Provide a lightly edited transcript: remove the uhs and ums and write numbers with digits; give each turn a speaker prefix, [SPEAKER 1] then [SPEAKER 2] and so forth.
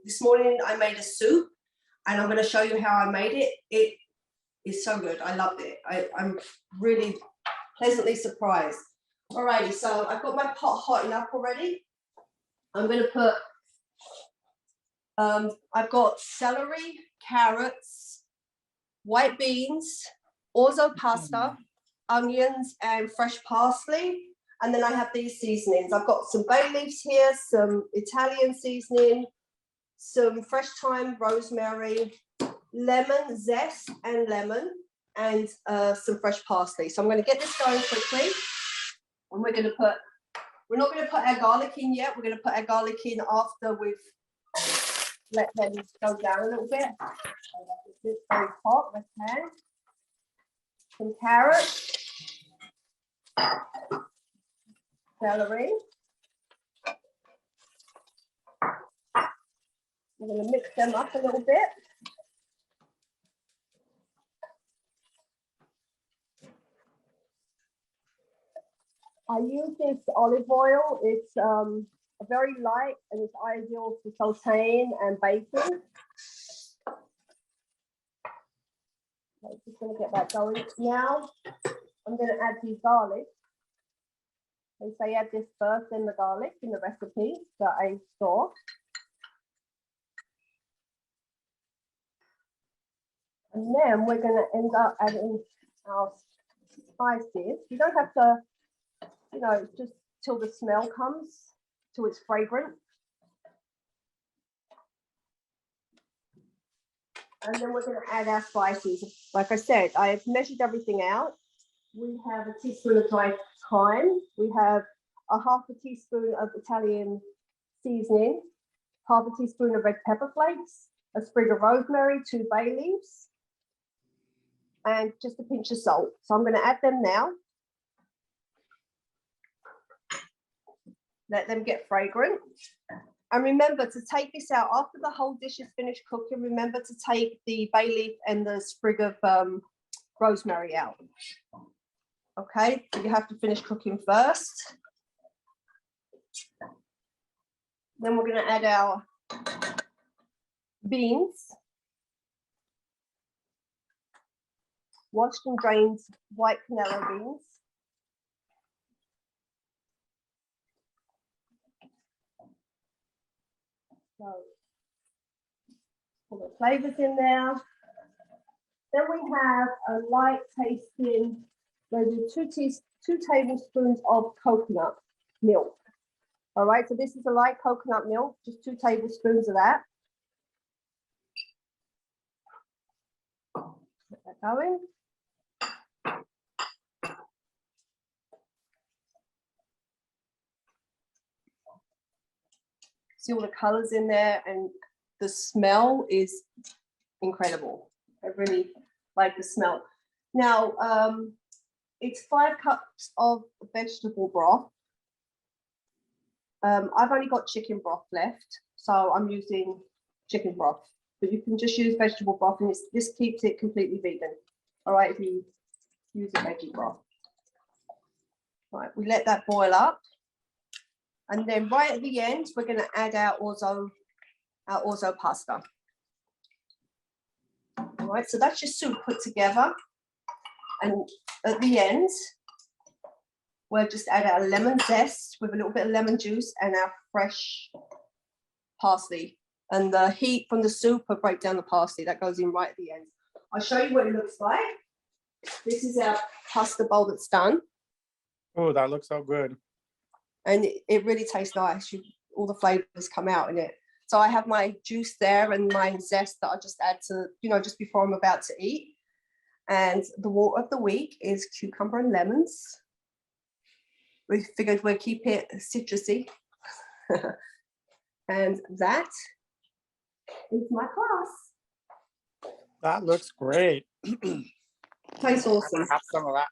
[SPEAKER 1] this morning I made a soup, and I'm going to show you how I made it. It is so good. I loved it. I'm really pleasantly surprised. Alrighty, so I've got my pot hot enough already. I'm going to put, I've got celery, carrots, white beans, orzo pasta, onions, and fresh parsley. And then I have these seasonings. I've got some bay leaves here, some Italian seasoning, some fresh thyme, rosemary, lemon zest and lemon, and some fresh parsley. So I'm going to get this going quickly. And we're not going to put our garlic in yet. We're going to put our garlic in after we've let them go down a little bit. It's very hot, my pan. Some carrots. Celery. I'm going to mix them up a little bit. I use this olive oil. It's very light and it's ideal for sauteing and baking. I'm just going to get that going. Now I'm going to add the garlic. They say add this first, then the garlic in the recipe that I saw. And then we're going to end up adding our spices. You don't have to, you know, just till the smell comes, till it's fragrant. And then we're going to add our spices. Like I said, I've measured everything out. We have a teaspoon of dry thyme. We have a half a teaspoon of Italian seasoning, half a teaspoon of red pepper flakes, a sprig of rosemary, 2 bay leaves, and just a pinch of salt. So I'm going to add them now. Let them get fragrant. And remember to take this out after the whole dish is finished cooking. Remember to take the bay leaf and the sprig of rosemary out. Okay, so you have to finish cooking first. Then we're going to add our beans. Washed and drained white cannella beans. So, put the flavors in there. Then we have a light tasting, maybe 2 tablespoons of coconut milk. All right, so this is a light coconut milk, just 2 tablespoons of that. Get that going. See all the colors in there, and the smell is incredible. I really like the smell. Now, it's 5 cups of vegetable broth. I've only got chicken broth left, so I'm using chicken broth, but you can just use vegetable broth, and this keeps it completely vegan. All right, if you use a veggie broth. All right, we let that boil up. And then right at the end, we're going to add our orzo pasta. All right, so that's your soup put together. And at the end, we'll just add our lemon zest with a little bit of lemon juice and our fresh parsley. And the heat from the soup will break down the parsley. That goes in right at the end. I'll show you what it looks like. This is our pasta bowl that's done.
[SPEAKER 2] Oh, that looks so good.
[SPEAKER 1] And it really tastes nice. All the flavors come out in it. So I have my juice there and my zest that I just add to, you know, just before I'm about to eat. And the water of the week is cucumber and lemons. We figured we'd keep it citrusy. And that is my class.
[SPEAKER 2] That looks great.
[SPEAKER 1] Tastes awesome.
[SPEAKER 2] Have some of that.